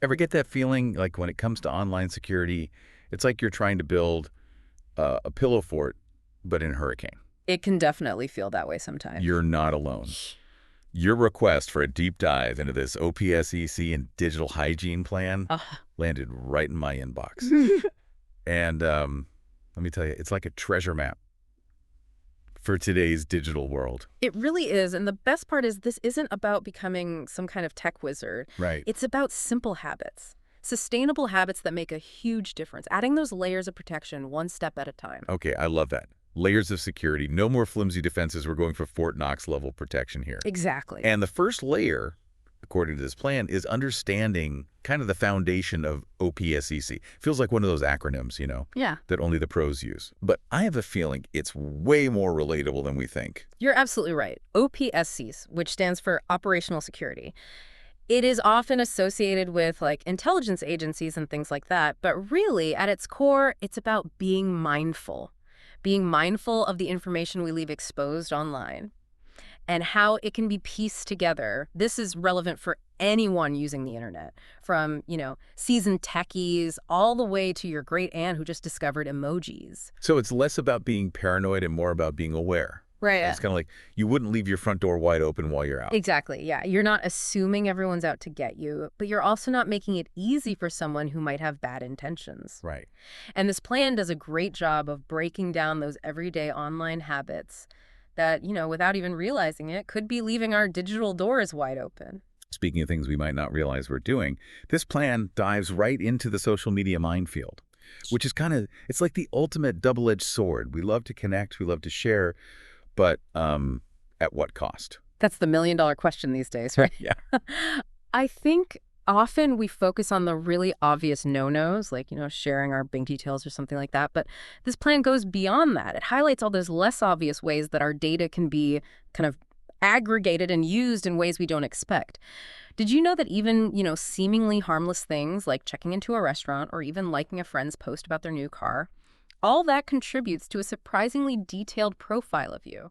Ever get that feeling like when it comes to online security, it's like you're trying to build a pillow fort, but in hurricane. It can definitely feel that way sometimes. You're not alone. Your request for a deep dive into this OPSEC and digital hygiene plan Ah. landed right in my inbox. And let me tell you, it's like a treasure map for today's digital world. It really is. And the best part is this isn't about becoming some kind of tech wizard. Right. It's about simple habits, sustainable habits that make a huge difference, adding those layers of protection one step at a time. Okay, I love that. Layers of security. No more flimsy defenses. We're going for Fort Knox level protection here. Exactly. And the first layer, according to this plan, is understanding kind of the foundation of OPSEC. Feels like one of those acronyms, Yeah, that only the pros use. But I have a feeling it's way more relatable than we think. you're absolutely right. OPSCs, which stands for Operational Security. It is often associated with like intelligence agencies and things like that, but really at its core, it's about being mindful of the information we leave exposed online and how it can be pieced together. This is relevant for anyone using the internet, from, seasoned techies all the way to your great aunt who just discovered emojis. So it's less about being paranoid and more about being aware. Right. It's kind of like you wouldn't leave your front door wide open while you're out. Exactly. Yeah. You're not assuming everyone's out to get you, but you're also not making it easy for someone who might have bad intentions. Right. And this plan does a great job of breaking down those everyday online habits that, without even realizing it, could be leaving our digital doors wide open. Speaking of things we might not realize we're doing, this plan dives right into the social media minefield, which is it's like the ultimate double-edged sword. We love to connect, we love to share, but at what cost? That's the million-dollar question these days, right? Yeah. I think often we focus on the really obvious no-nos, like, sharing our bank details or something like that. But this plan goes beyond that. It highlights all those less obvious ways that our data can be kind of aggregated and used in ways we don't expect. Did you know that even, seemingly harmless things like checking into a restaurant or even liking a friend's post about their new car, all that contributes to a surprisingly detailed profile of you?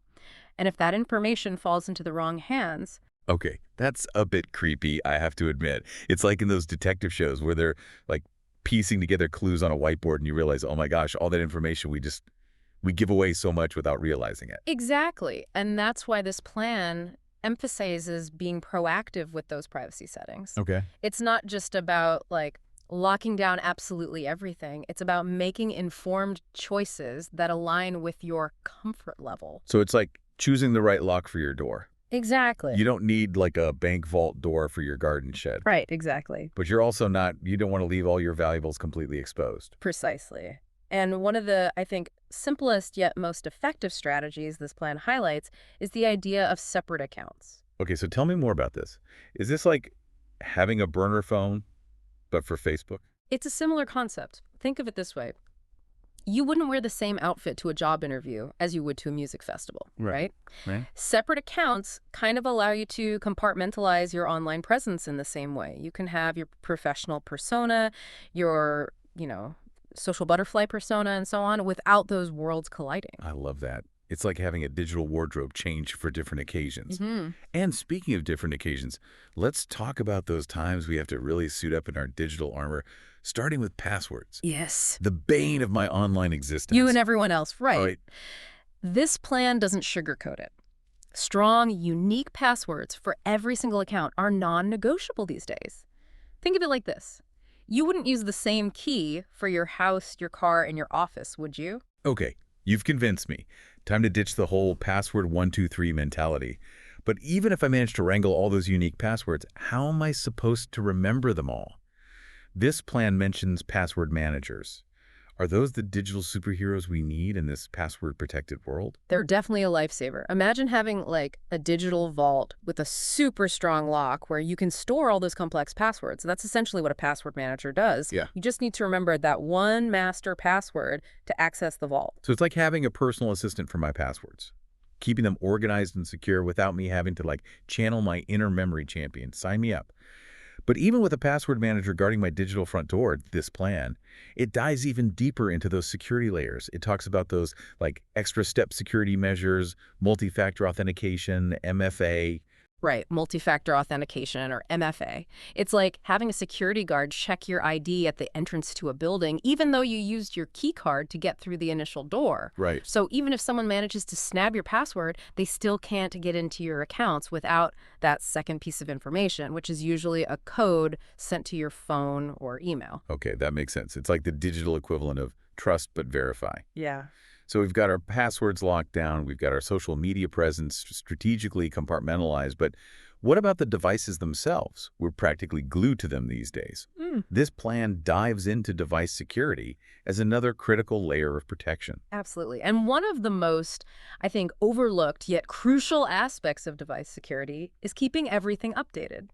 And if that information falls into the wrong hands, Okay, that's a bit creepy, I have to admit. It's like in those detective shows where they're like piecing together clues on a whiteboard and you realize, oh my gosh, all that information we give away so much without realizing it. exactly. And that's why this plan emphasizes being proactive with those privacy settings. Okay. It's not just about like locking down absolutely everything. It's about making informed choices that align with your comfort level. So it's like choosing the right lock for your door. Exactly. You don't need like a bank vault door for your garden shed. Right, exactly. But you're also you don't want to leave all your valuables completely exposed. Precisely. And one of the, I think, simplest yet most effective strategies this plan highlights is the idea of separate accounts. Okay, so tell me more about this. Is this like having a burner phone, but for Facebook? It's a similar concept. Think of it this way. You wouldn't wear the same outfit to a job interview as you would to a music festival, right? Right. Separate accounts kind of allow you to compartmentalize your online presence in the same way. You can have your professional persona, your, social butterfly persona, and so on without those worlds colliding. I love that. It's like having a digital wardrobe change for different occasions. Hmm. And speaking of different occasions, let's talk about those times we have to really suit up in our digital armor, starting with passwords. Yes. The bane of my online existence. You and everyone else, right. All right. This plan doesn't sugarcoat it. Strong, unique passwords for every single account are non-negotiable these days. Think of it like this. You wouldn't use the same key for your house, your car, and your office, would you? Okay, you've convinced me. Time to ditch the whole password 123 mentality. But even if I manage to wrangle all those unique passwords, how am I supposed to remember them all? This plan mentions password managers. Are those the digital superheroes we need in this password-protected world? They're definitely a lifesaver. Imagine having like a digital vault with a super strong lock where you can store all those complex passwords. That's essentially what a password manager does. Yeah. You just need to remember that one master password to access the vault. So it's like having a personal assistant for my passwords, keeping them organized and secure without me having to channel my inner memory champion. Sign me up. But even with a password manager guarding my digital front door, this plan, it dives even deeper into those security layers. It talks about those extra step security measures, multi-factor authentication, MFA, Right, multi-factor authentication, or MFA. It's like having a security guard check your ID at the entrance to a building, even though you used your key card to get through the initial door. Right. So even if someone manages to snag your password, they still can't get into your accounts without that second piece of information, which is usually a code sent to your phone or email. Okay, that makes sense. It's like the digital equivalent of trust but verify. Yeah. So we've got our passwords locked down, we've got our social media presence strategically compartmentalized, but what about the devices themselves? We're practically glued to them these days. Mm. This plan dives into device security as another critical layer of protection. Absolutely. And one of the most, I think, overlooked yet crucial aspects of device security is keeping everything updated.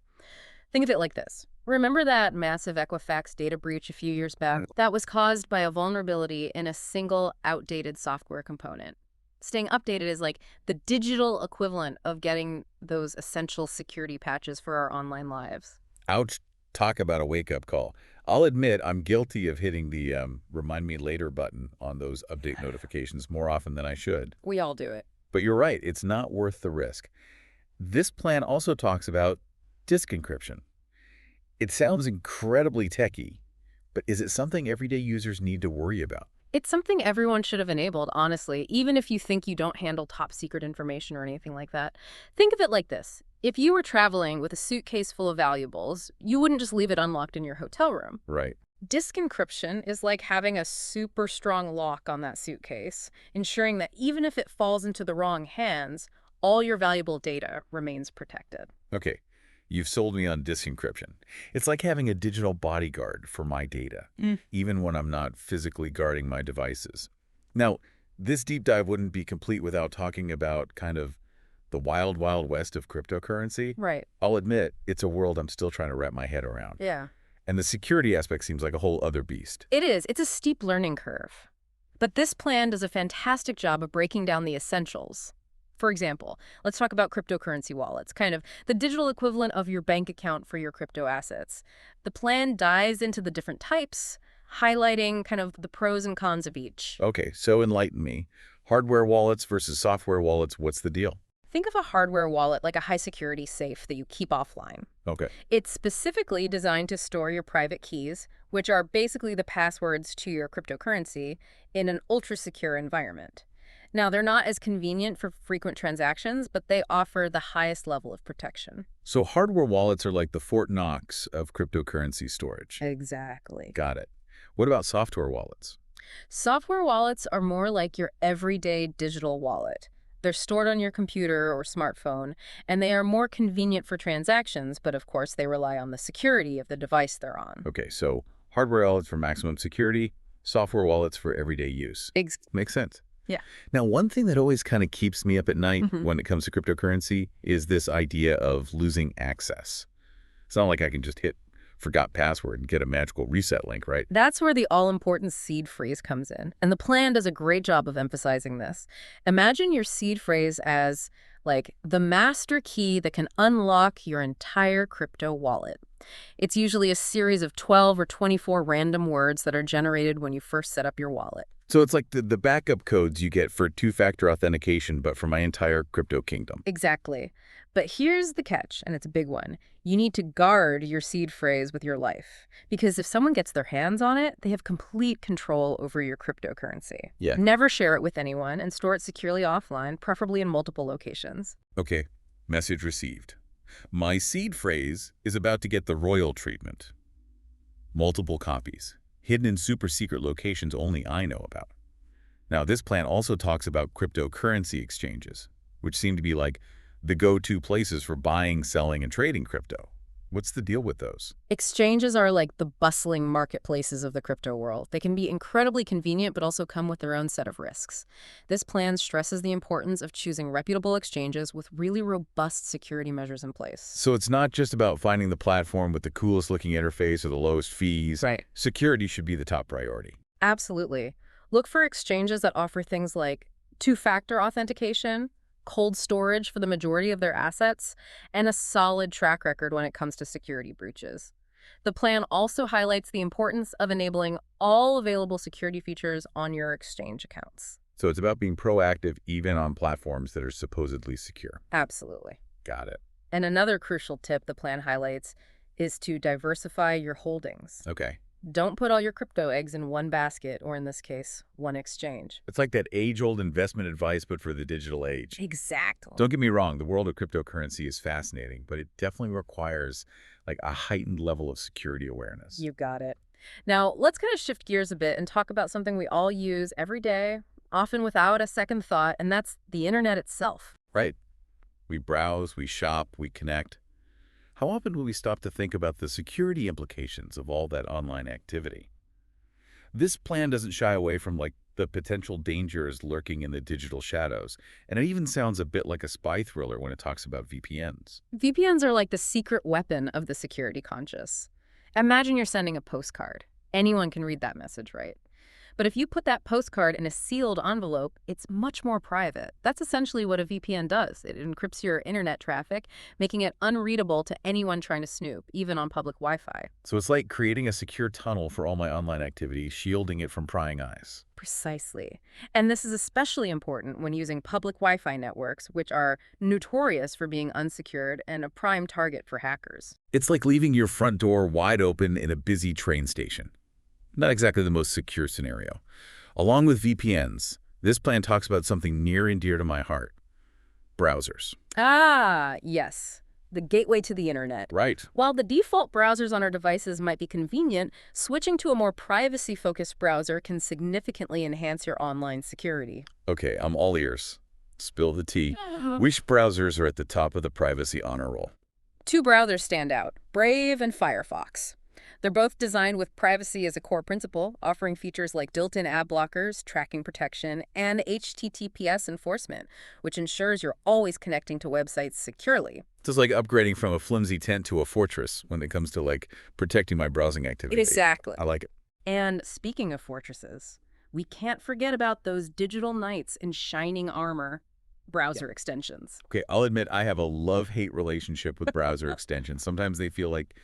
Think of it like this. Remember that massive Equifax data breach a few years back? That was caused by a vulnerability in a single outdated software component. Staying updated is like the digital equivalent of getting those essential security patches for our online lives. Ouch, talk about a wake-up call. I'll admit I'm guilty of hitting the remind me later button on those update notifications more often than I should. We all do it. But you're right, it's not worth the risk. This plan also talks about disk encryption. It sounds incredibly techy, but is it something everyday users need to worry about? It's something everyone should have enabled, honestly, even if you think you don't handle top secret information or anything like that. Think of it like this. If you were traveling with a suitcase full of valuables, you wouldn't just leave it unlocked in your hotel room. Right. Disk encryption is like having a super strong lock on that suitcase, ensuring that even if it falls into the wrong hands, all your valuable data remains protected. Okay. You've sold me on disk encryption. It's like having a digital bodyguard for my data, even when I'm not physically guarding my devices. Now, this deep dive wouldn't be complete without talking about kind of the wild, wild west of cryptocurrency. Right. I'll admit, it's a world I'm still trying to wrap my head around. Yeah. And the security aspect seems like a whole other beast. It is. It's a steep learning curve. But this plan does a fantastic job of breaking down the essentials. For example, let's talk about cryptocurrency wallets, kind of the digital equivalent of your bank account for your crypto assets. The plan dives into the different types, highlighting kind of the pros and cons of each. Okay, so enlighten me. Hardware wallets versus software wallets, what's the deal? Think of a hardware wallet like a high-security safe that you keep offline. Okay. It's specifically designed to store your private keys, which are basically the passwords to your cryptocurrency, in an ultra-secure environment. Now, they're not as convenient for frequent transactions, but they offer the highest level of protection. So hardware wallets are like the Fort Knox of cryptocurrency storage. Exactly. Got it. What about software wallets? Software wallets are more like your everyday digital wallet. They're stored on your computer or smartphone, and they are more convenient for transactions, but of course they rely on the security of the device they're on. Okay, so hardware wallets for maximum security, software wallets for everyday use. Makes sense. Yeah. Now, one thing that always kind of keeps me up at night Mhm. when it comes to cryptocurrency is this idea of losing access. It's not like I can just hit forgot password and get a magical reset link, right? That's where the all-important seed phrase comes in, and the plan does a great job of emphasizing this. Imagine your seed phrase as, like, the master key that can unlock your entire crypto wallet. It's usually a series of 12 or 24 random words that are generated when you first set up your wallet. So it's like the backup codes you get for two-factor authentication, but for my entire crypto kingdom. Exactly. But here's the catch, and it's a big one. You need to guard your seed phrase with your life, because if someone gets their hands on it, they have complete control over your cryptocurrency. Yeah. Never share it with anyone and store it securely offline, preferably in multiple locations. Okay, message received. My seed phrase is about to get the royal treatment. Multiple copies, hidden in super secret locations only I know about. Now, this plan also talks about cryptocurrency exchanges, which seem to be like the go-to places for buying, selling, and trading crypto. What's the deal with those? Exchanges are like the bustling marketplaces of the crypto world. They can be incredibly convenient, but also come with their own set of risks. This plan stresses the importance of choosing reputable exchanges with really robust security measures in place. So it's not just about finding the platform with the coolest looking interface or the lowest fees. Right. Security should be the top priority. Absolutely. Look for exchanges that offer things like two-factor authentication, cold storage for the majority of their assets, and a solid track record when it comes to security breaches. The plan also highlights the importance of enabling all available security features on your exchange accounts. So it's about being proactive even on platforms that are supposedly secure. Absolutely. Got it. And another crucial tip the plan highlights is to diversify your holdings. Okay. Don't put all your crypto eggs in one basket, or in this case, one exchange. It's like that age-old investment advice, but for the digital age. Exactly. Don't get me wrong, the world of cryptocurrency is fascinating, but it definitely requires like a heightened level of security awareness. You got it. Now, let's kind of shift gears a bit and talk about something we all use every day, often without a second thought, and that's the internet itself. Right. We browse, we shop, we connect. How often will we stop to think about the security implications of all that online activity? This plan doesn't shy away from like the potential dangers lurking in the digital shadows, and it even sounds a bit like a spy thriller when it talks about VPNs. VPNs are like the secret weapon of the security conscious. Imagine you're sending a postcard. Anyone can read that message, right? But if you put that postcard in a sealed envelope, it's much more private. That's essentially what a VPN does. It encrypts your internet traffic, making it unreadable to anyone trying to snoop, even on public Wi-Fi. So it's like creating a secure tunnel for all my online activity, shielding it from prying eyes. Precisely. And this is especially important when using public Wi-Fi networks, which are notorious for being unsecured and a prime target for hackers. It's like leaving your front door wide open in a busy train station. Not exactly the most secure scenario. Along with VPNs, this plan talks about something near and dear to my heart: browsers. Ah, yes. The gateway to the internet. Right. While the default browsers on our devices might be convenient, switching to a more privacy-focused browser can significantly enhance your online security. Okay, I'm all ears. Spill the tea. Which browsers are at the top of the privacy honor roll? Two browsers stand out: Brave and Firefox. They're both designed with privacy as a core principle, offering features like built-in ad blockers, tracking protection, and HTTPS enforcement, which ensures you're always connecting to websites securely. It's just like upgrading from a flimsy tent to a fortress when it comes to like protecting my browsing activity. Exactly. I like it. And speaking of fortresses, we can't forget about those digital knights in shining armor, browser extensions. Okay, I'll admit I have a love-hate relationship with browser extensions. Sometimes they feel like,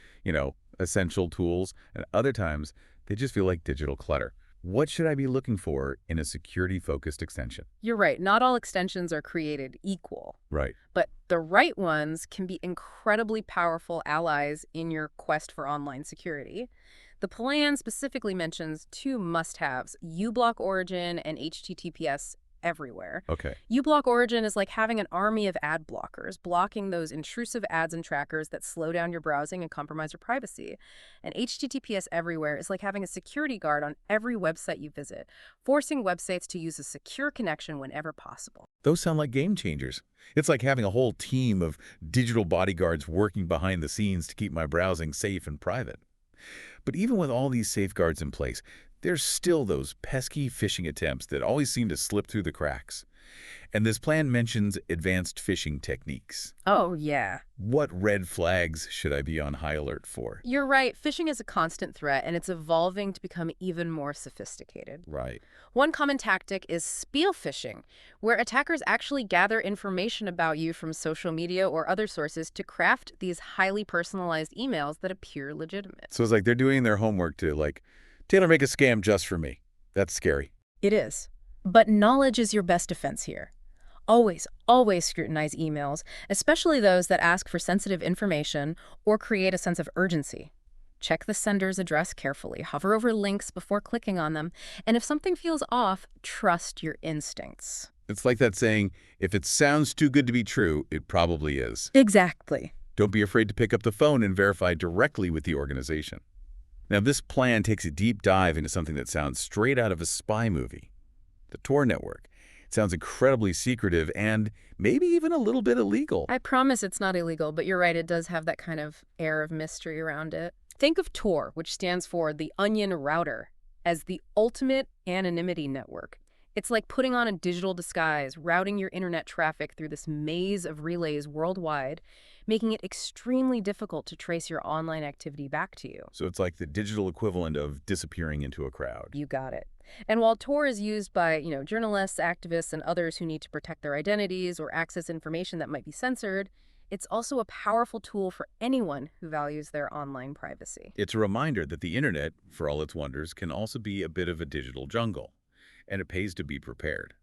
essential tools, and other times they just feel like digital clutter. What should I be looking for in a security-focused extension? You're right, not all extensions are created equal, Right. but the right ones can be incredibly powerful allies in your quest for online security. The plan specifically mentions two must-haves: uBlock Origin and HTTPS everywhere. Okay. uBlock Origin is like having an army of ad blockers, blocking those intrusive ads and trackers that slow down your browsing and compromise your privacy. And HTTPS everywhere is like having a security guard on every website you visit, forcing websites to use a secure connection whenever possible. Those sound like game changers. It's like having a whole team of digital bodyguards working behind the scenes to keep my browsing safe and private. But even with all these safeguards in place, there's still those pesky phishing attempts that always seem to slip through the cracks. And this plan mentions advanced phishing techniques. Oh, yeah. What red flags should I be on high alert for? You're right. Phishing is a constant threat, and it's evolving to become even more sophisticated. Right. One common tactic is spear phishing, where attackers actually gather information about you from social media or other sources to craft these highly personalized emails that appear legitimate. So it's like they're doing their homework to tailor make a scam just for me. That's scary. It is. But knowledge is your best defense here. Always, always scrutinize emails, especially those that ask for sensitive information or create a sense of urgency. Check the sender's address carefully, hover over links before clicking on them, and if something feels off, trust your instincts. It's like that saying, if it sounds too good to be true, it probably is. Exactly. Don't be afraid to pick up the phone and verify directly with the organization. Now, this plan takes a deep dive into something that sounds straight out of a spy movie: the Tor network. It sounds incredibly secretive and maybe even a little bit illegal. I promise it's not illegal, but you're right, it does have that kind of air of mystery around it. Think of Tor, which stands for the Onion Router, as the ultimate anonymity network. It's like putting on a digital disguise, routing your internet traffic through this maze of relays worldwide, making it extremely difficult to trace your online activity back to you. So it's like the digital equivalent of disappearing into a crowd. You got it. And while Tor is used by, journalists, activists, and others who need to protect their identities or access information that might be censored, it's also a powerful tool for anyone who values their online privacy. It's a reminder that the internet, for all its wonders, can also be a bit of a digital jungle, and it pays to be prepared.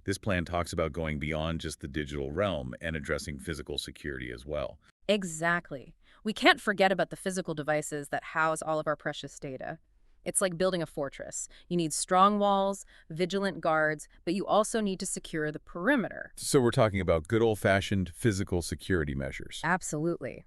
This plan talks about going beyond just the digital realm and addressing physical security as well. Exactly. We can't forget about the physical devices that house all of our precious data. It's like building a fortress. You need strong walls, vigilant guards, but you also need to secure the perimeter. So we're talking about good old-fashioned physical security measures. Absolutely.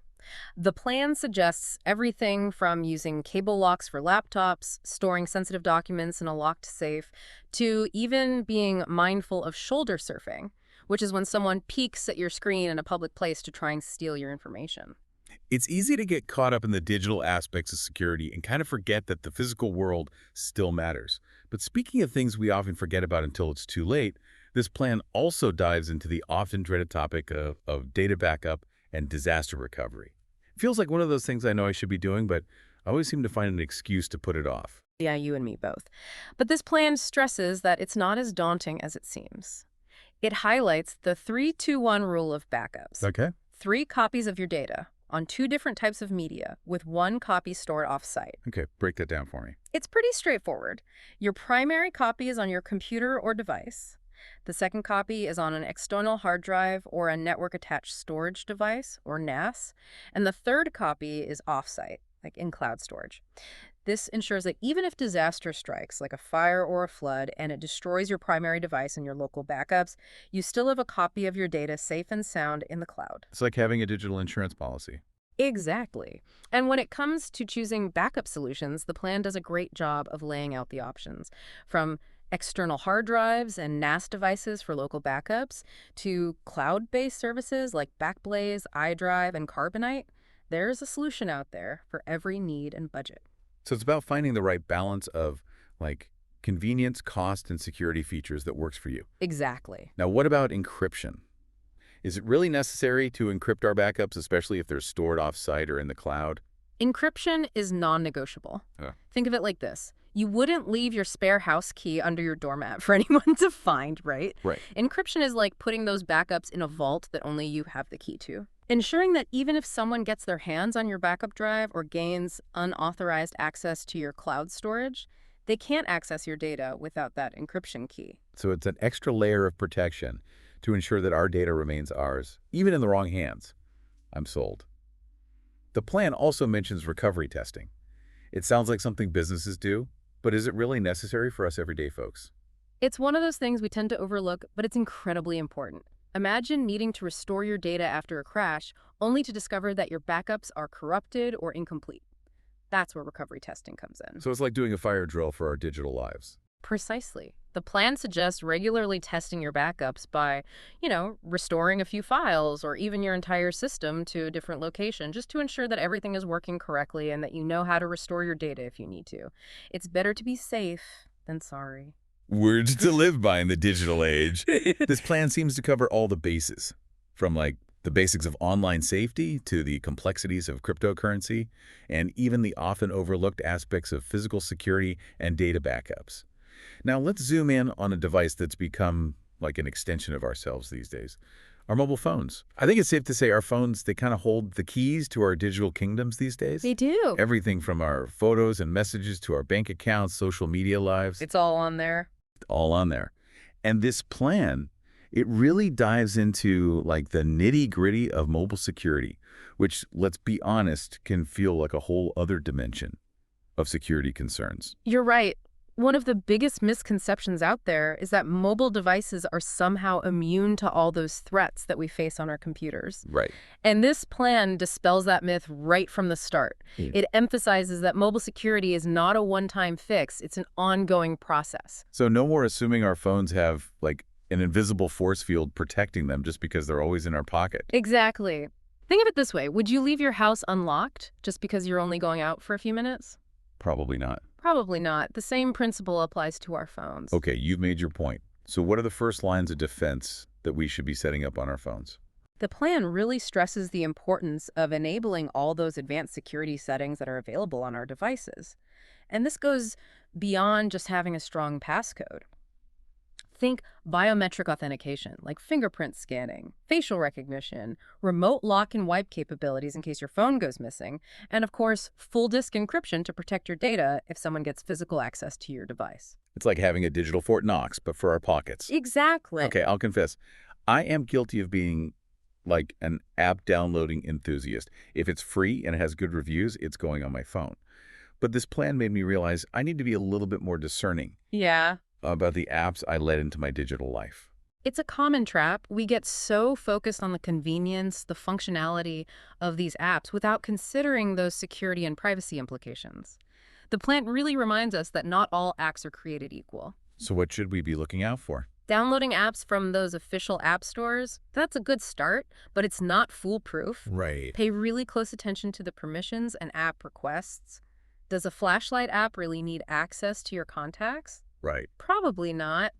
The plan suggests everything from using cable locks for laptops, storing sensitive documents in a locked safe, to even being mindful of shoulder surfing, which is when someone peeks at your screen in a public place to try and steal your information. It's easy to get caught up in the digital aspects of security and kind of forget that the physical world still matters. But speaking of things we often forget about until it's too late, this plan also dives into the often dreaded topic of data backup and disaster recovery. It feels like one of those things I know I should be doing, but I always seem to find an excuse to put it off. Yeah, you and me both. But this plan stresses that it's not as daunting as it seems. It highlights the 3-2-1 rule of backups. Okay. 3 copies of your data on 2 different types of media with 1 copy stored off-site. Okay, break that down for me. It's pretty straightforward. Your primary copy is on your computer or device. The second copy is on an external hard drive or a network-attached storage device, or NAS. And the third copy is off-site, like in cloud storage. This ensures that even if disaster strikes, like a fire or a flood, and it destroys your primary device and your local backups, you still have a copy of your data safe and sound in the cloud. It's like having a digital insurance policy. Exactly. And when it comes to choosing backup solutions, the plan does a great job of laying out the options. From external hard drives and NAS devices for local backups to cloud-based services like Backblaze, iDrive, and Carbonite, there's a solution out there for every need and budget. So it's about finding the right balance of like convenience, cost, and security features that works for you. Exactly. Now, what about encryption? Is it really necessary to encrypt our backups, especially if they're stored off-site or in the cloud? Encryption is non-negotiable. Uh. Think of it like this. You wouldn't leave your spare house key under your doormat for anyone to find, right? Right. Encryption is like putting those backups in a vault that only you have the key to. Ensuring that even if someone gets their hands on your backup drive or gains unauthorized access to your cloud storage, they can't access your data without that encryption key. So it's an extra layer of protection to ensure that our data remains ours, even in the wrong hands. I'm sold. The plan also mentions recovery testing. It sounds like something businesses do, but is it really necessary for us everyday folks? It's one of those things we tend to overlook, but it's incredibly important. Imagine needing to restore your data after a crash, only to discover that your backups are corrupted or incomplete. That's where recovery testing comes in. So it's like doing a fire drill for our digital lives. Precisely. The plan suggests regularly testing your backups by, restoring a few files or even your entire system to a different location, just to ensure that everything is working correctly and that you know how to restore your data if you need to. It's better to be safe than sorry. Words to live by in the digital age. This plan seems to cover all the bases, from like the basics of online safety to the complexities of cryptocurrency, and even the often overlooked aspects of physical security and data backups. Now let's zoom in on a device that's become like an extension of ourselves these days. Our mobile phones. I think it's safe to say our phones, they kind of hold the keys to our digital kingdoms these days. They do. Everything from our photos and messages to our bank accounts, social media lives. It's all on there. All on there. And this plan, it really dives into like the nitty-gritty of mobile security, which, let's be honest, can feel like a whole other dimension of security concerns. You're right. One of the biggest misconceptions out there is that mobile devices are somehow immune to all those threats that we face on our computers. Right. And this plan dispels that myth right from the start. It emphasizes that mobile security is not a one-time fix. It's an ongoing process. So no more assuming our phones have like an invisible force field protecting them just because they're always in our pocket. Exactly. Think of it this way. Would you leave your house unlocked just because you're only going out for a few minutes? Probably not. Probably not. The same principle applies to our phones. Okay, you've made your point. So what are the first lines of defense that we should be setting up on our phones? The plan really stresses the importance of enabling all those advanced security settings that are available on our devices. And this goes beyond just having a strong passcode. Think biometric authentication, like fingerprint scanning, facial recognition, remote lock and wipe capabilities in case your phone goes missing, and of course, full disk encryption to protect your data if someone gets physical access to your device. It's like having a digital Fort Knox, but for our pockets. Exactly. Okay, I'll confess. I am guilty of being like an app downloading enthusiast. If it's free and it has good reviews, it's going on my phone. But this plan made me realize I need to be a little bit more discerning Yeah. about the apps I let into my digital life. It's a common trap. We get so focused on the convenience, the functionality of these apps without considering those security and privacy implications. The plan really reminds us that not all apps are created equal. So what should we be looking out for? Downloading apps from those official app stores, that's a good start, but it's not foolproof. Right. Pay really close attention to the permissions and app requests. Does a flashlight app really need access to your contacts? Right. Probably not.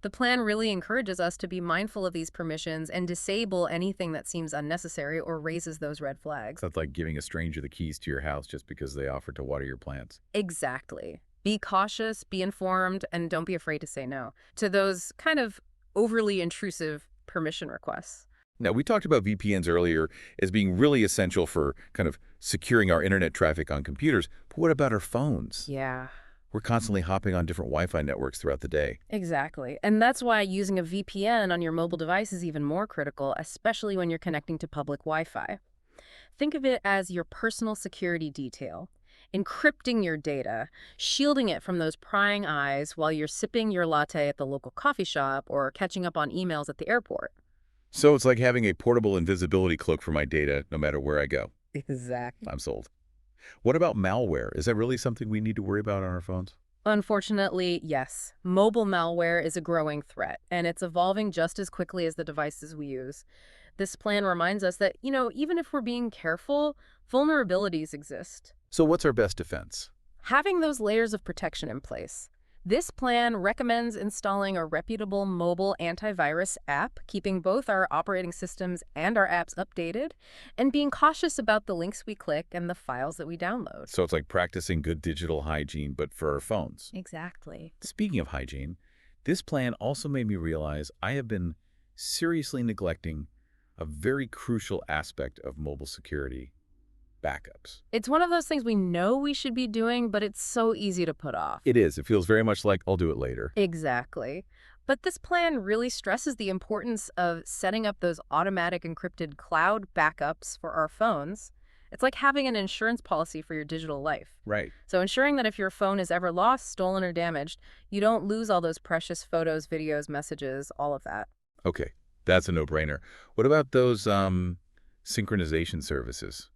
The plan really encourages us to be mindful of these permissions and disable anything that seems unnecessary or raises those red flags. That's like giving a stranger the keys to your house just because they offered to water your plants. Exactly. Be cautious, be informed, and don't be afraid to say no to those kind of overly intrusive permission requests. Now, we talked about VPNs earlier as being really essential for kind of securing our internet traffic on computers, but what about our phones? Yeah. We're constantly hopping on different Wi-Fi networks throughout the day. Exactly. And that's why using a VPN on your mobile device is even more critical, especially when you're connecting to public Wi-Fi. Think of it as your personal security detail, encrypting your data, shielding it from those prying eyes while you're sipping your latte at the local coffee shop or catching up on emails at the airport. So it's like having a portable invisibility cloak for my data no matter where I go. Exactly. I'm sold. What about malware? Is that really something we need to worry about on our phones? Unfortunately, yes. Mobile malware is a growing threat, and it's evolving just as quickly as the devices we use. This plan reminds us that, even if we're being careful, vulnerabilities exist. So what's our best defense? Having those layers of protection in place. This plan recommends installing a reputable mobile antivirus app, keeping both our operating systems and our apps updated, and being cautious about the links we click and the files that we download. So it's like practicing good digital hygiene, but for our phones. Exactly. Speaking of hygiene, this plan also made me realize I have been seriously neglecting a very crucial aspect of mobile security: backups. It's one of those things we know we should be doing, but it's so easy to put off. It is. It feels very much like I'll do it later. Exactly. But this plan really stresses the importance of setting up those automatic encrypted cloud backups for our phones. It's like having an insurance policy for your digital life. Right. So ensuring that if your phone is ever lost, stolen, or damaged, you don't lose all those precious photos, videos, messages, all of that. Okay. That's a no-brainer. What about those synchronization services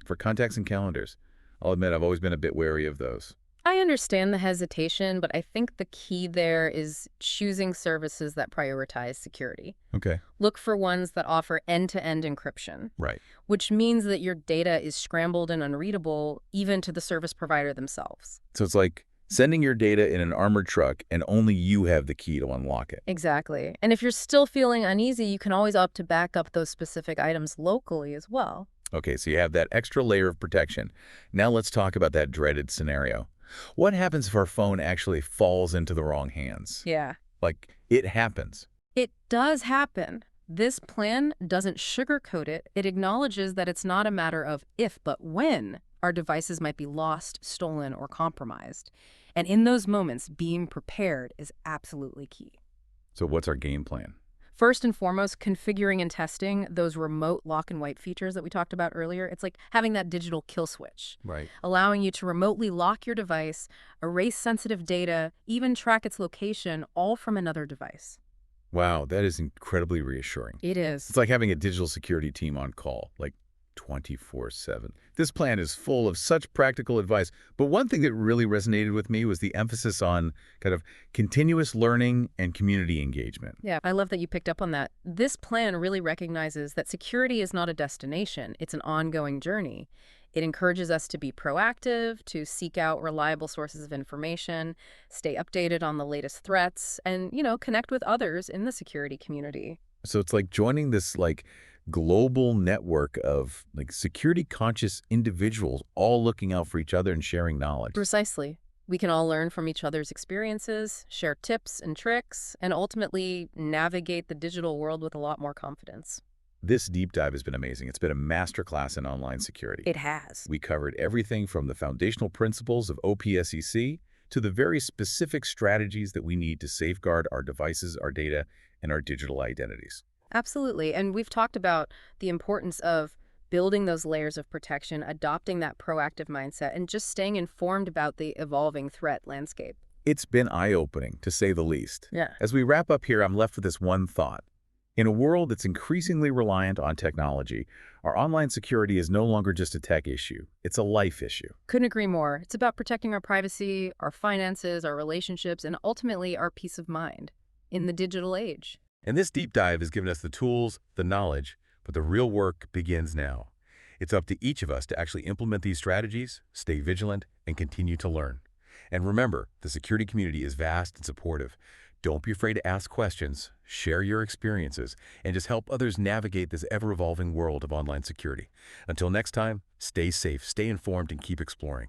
for contacts and calendars? I'll admit I've always been a bit wary of those. I understand the hesitation, but I think the key there is choosing services that prioritize security. Okay. Look for ones that offer end-to-end encryption, Right. which means that your data is scrambled and unreadable even to the service provider themselves. So it's like sending your data in an armored truck and only you have the key to unlock it. Exactly. And if you're still feeling uneasy, you can always opt to back up those specific items locally as well. Okay, so you have that extra layer of protection. Now let's talk about that dreaded scenario. What happens if our phone actually falls into the wrong hands? Yeah. Like, it happens. It does happen. This plan doesn't sugarcoat it. It acknowledges that it's not a matter of if, but when our devices might be lost, stolen, or compromised. And in those moments, being prepared is absolutely key. So what's our game plan? First and foremost, configuring and testing those remote lock and wipe features that we talked about earlier. It's like having that digital kill switch, Right. allowing you to remotely lock your device, erase sensitive data, even track its location, all from another device. Wow, that is incredibly reassuring. It is. It's like having a digital security team on call, like 24/7. This plan is full of such practical advice, but one thing that really resonated with me was the emphasis on kind of continuous learning and community engagement. Yeah, I love that you picked up on that. This plan really recognizes that security is not a destination. It's an ongoing journey. It encourages us to be proactive, to seek out reliable sources of information, stay updated on the latest threats, and, connect with others in the security community. So it's like joining this global network of security conscious individuals all looking out for each other and sharing knowledge. Precisely. We can all learn from each other's experiences, share tips and tricks, and ultimately navigate the digital world with a lot more confidence. This deep dive has been amazing. It's been a masterclass in online security. It has. We covered everything from the foundational principles of OPSEC to the very specific strategies that we need to safeguard our devices, our data, and our digital identities. Absolutely. And we've talked about the importance of building those layers of protection, adopting that proactive mindset, and just staying informed about the evolving threat landscape. It's been eye-opening, to say the least. Yeah. As we wrap up here, I'm left with this one thought. In a world that's increasingly reliant on technology, our online security is no longer just a tech issue. It's a life issue. Couldn't agree more. It's about protecting our privacy, our finances, our relationships, and ultimately our peace of mind in the digital age. And this deep dive has given us the tools, the knowledge, but the real work begins now. It's up to each of us to actually implement these strategies, stay vigilant, and continue to learn. And remember, the security community is vast and supportive. Don't be afraid to ask questions, share your experiences, and just help others navigate this ever-evolving world of online security. Until next time, stay safe, stay informed, and keep exploring.